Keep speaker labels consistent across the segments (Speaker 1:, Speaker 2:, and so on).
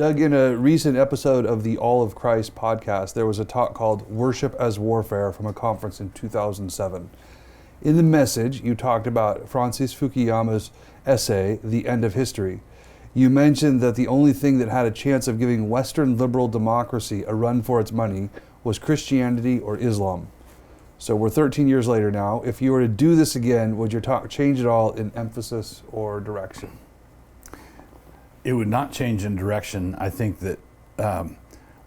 Speaker 1: Doug, in a recent episode of the All of Christ podcast, there was a talk called Worship as Warfare from a conference in 2007. In the message, you talked about Francis Fukuyama's essay, The End of History. You mentioned that the only thing that had a chance of giving Western liberal democracy a run for its money was Christianity or Islam. So we're 13 years later now. If you were to do this again, would your talk change at all in emphasis or direction?
Speaker 2: It would not change in direction. I think that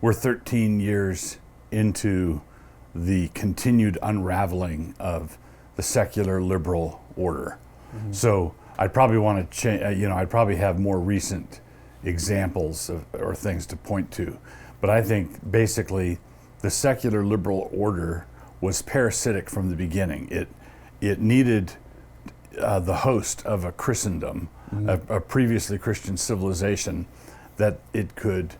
Speaker 2: we're 13 years into the continued unraveling of the secular liberal order. Mm-hmm. So I'd probably want to change, I'd probably have more recent examples or things to point to. But I think basically the secular liberal order was parasitic from the beginning. It needed the host of a Christendom, mm-hmm. a previously Christian civilization, that it could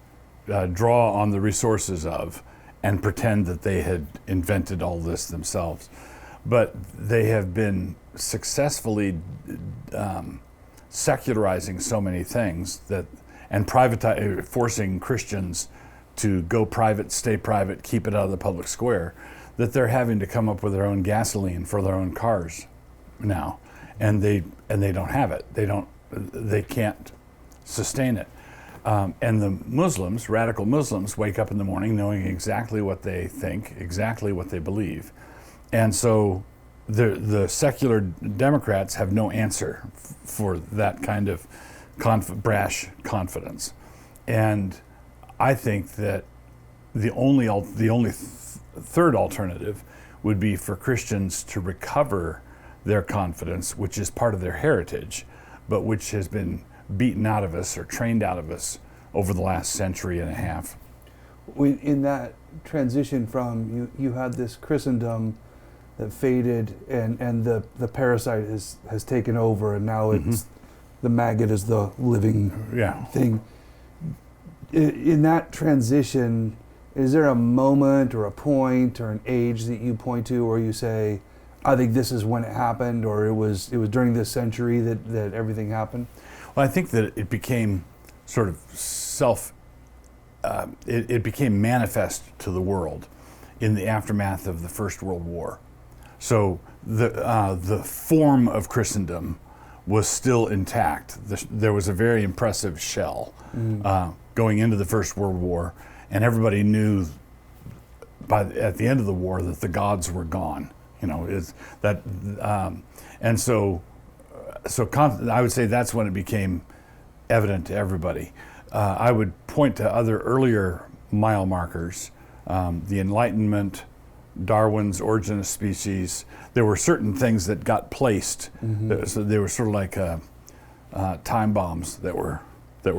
Speaker 2: draw on the resources of and pretend that they had invented all this themselves. But they have been successfully secularizing so many things and forcing Christians to go private, stay private, keep it out of the public square, that they're having to come up with their own gasoline for their own cars now, and they don't have it. They can't sustain it. And the Muslims, radical Muslims, wake up in the morning knowing exactly what they think, exactly what they believe. And so the secular Democrats have no answer for that kind of brash confidence. And I think that the only third alternative would be for Christians to recover their confidence, which is part of their heritage, but which has been beaten out of us or trained out of us over the last century and a half.
Speaker 1: In that transition from, you had this Christendom that faded and the parasite has taken over, and now it's mm-hmm. the maggot is the living thing. In that transition, is there a moment or a point or an age that you point to where you say, I think this is when it happened, or it was during this century that everything happened?
Speaker 2: Well, I think that it became sort of it became manifest to the world in the aftermath of the First World War. So the form of Christendom was still intact. There was a very impressive shell going into the First World War, and everybody knew at the end of the war that the gods were gone. And so I would say that's when it became evident to everybody. I would point to other earlier mile markers, the Enlightenment, Darwin's Origin of Species. There were certain things that got placed, mm-hmm. So they were sort of like time bombs that were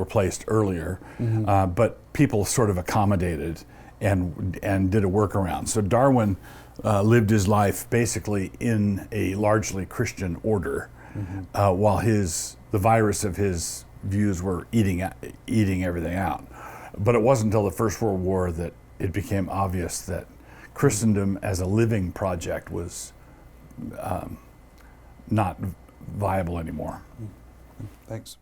Speaker 2: placed earlier, mm-hmm. But people sort of accommodated and did a workaround. So Darwin lived his life basically in a largely Christian order, mm-hmm. While the virus of his views were eating everything out. But it wasn't until the First World War that it became obvious that Christendom as a living project was not viable anymore.
Speaker 1: Thanks.